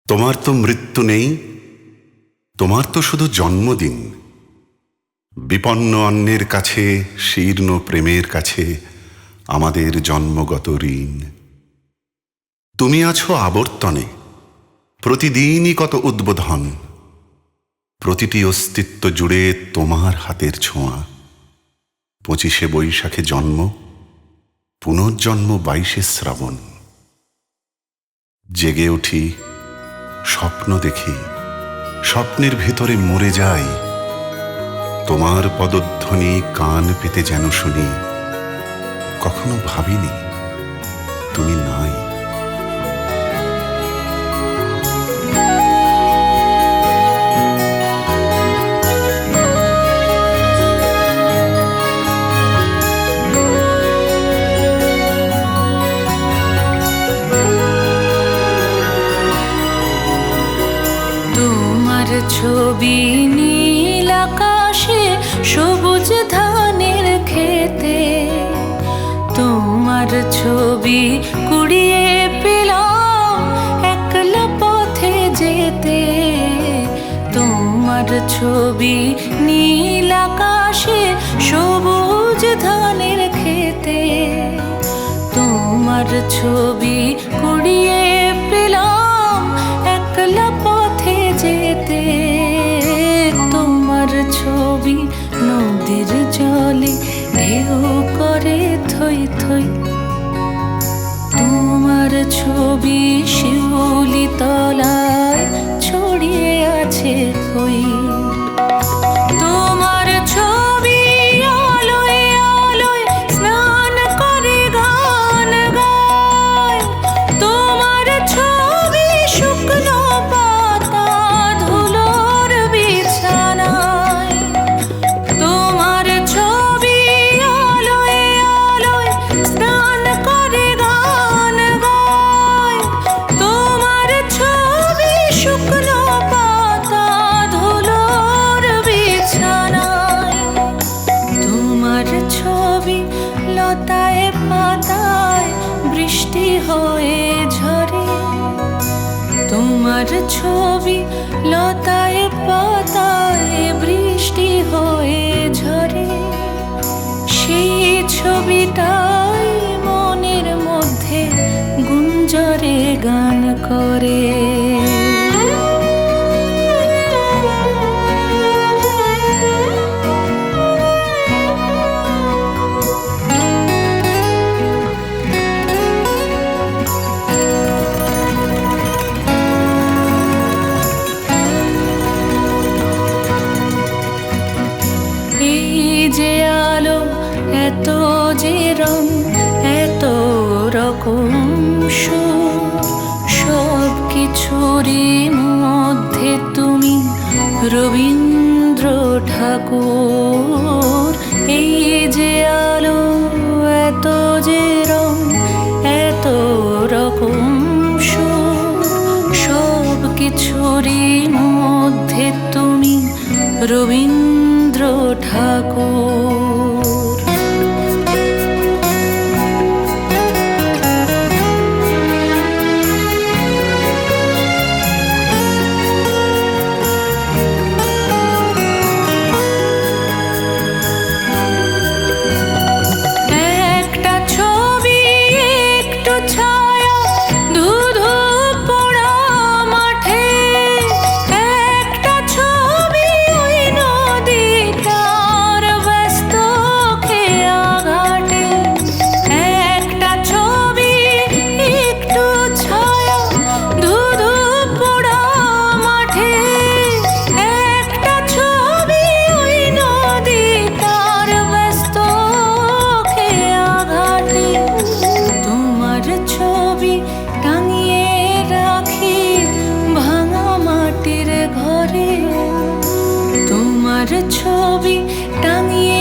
তোমার তো মৃত্যু নেই, তোমার তো শুধু জন্মদিন। বিপন্ন অন্যের কাছে, শীর্ণ প্রেমের কাছে আমাদের জন্মগত ঋণ। তুমি আছো আবর্তনে, প্রতিদিনই কত উদ্বোধন। প্রতিটি অস্তিত্ব জুড়ে তোমার হাতের ছোঁয়া। 25শে বৈশাখে জন্ম, পুনর্জন্ম 22শে শ্রাবণ। জেগে উঠি, স্বপ্ন দেখি, স্বপ্নের ভেতরে মরে যাই। তোমার পদধ্বনি কান পেতে যেন শুনি। কখনো ভাবিনি তুমি নাই। তোমার ছবি নীল আকাশে, সবুজ ধানের খেতে। তোমার ছবি কুড়িয়ে পেলাম একলা পথে যেতে। তোমার ছবি নীল আকাশে, সবুজ ধানের খেতে। তোমার ছবি কুড়িয়ে পেলাম একলা পথে যেতে। তোমার ছবি নদীর জলে ঢেউ করে থই থই। তোমার ছবি শিউলি তলায় ছড়িয়ে আছে কই। তোমার ছবি আলোয় আলোয় স্নান করে গান গায়। তোমার ছবি শুকনো পাতা ধুলোর বিছানায়। তোমার ছবি আলোয় আলোয় স্নান করে গান গায়। তোমার ছবি শুকনো পাতা ধুলোর বিছানায়। তোমার ছবি লতায় পাতায় বৃষ্টি হয়ে ঝরে। তোমার ছবি লতায় পাতায় বৃষ্টি হয়ে ঝরে। সেই ছবিটাই মনের মধ্যে গুঞ্জরে গান করে। এই যে আলো, এত যে রং, এত রকম সুর, সব কিছুরই মধ্যে তুমি রবীন্দ্র ঠাকুর। এই যে আলো, এত যে রং, এত রকম সুর, সব কিছুরই মধ্যে তুমি রবীন্দ্র ঠাকুর। একটা ছবি, একটু ছায়া, ধুধু পোড়া মাঠে। একটা ছবি ওই নদীটার ব্যস্ত খেয়া ঘাটে। একটা ছবি, একটু ছায়া, ধুধু পোড়া মাঠে। একটা ছবি ওই নদীটার ব্যস্ত খেয়া ঘাটে। তোমার ছবি টাঙিয়ে রাখি ভাঙা মাটির ঘরে। তোমার ছবি টাঙিয়ে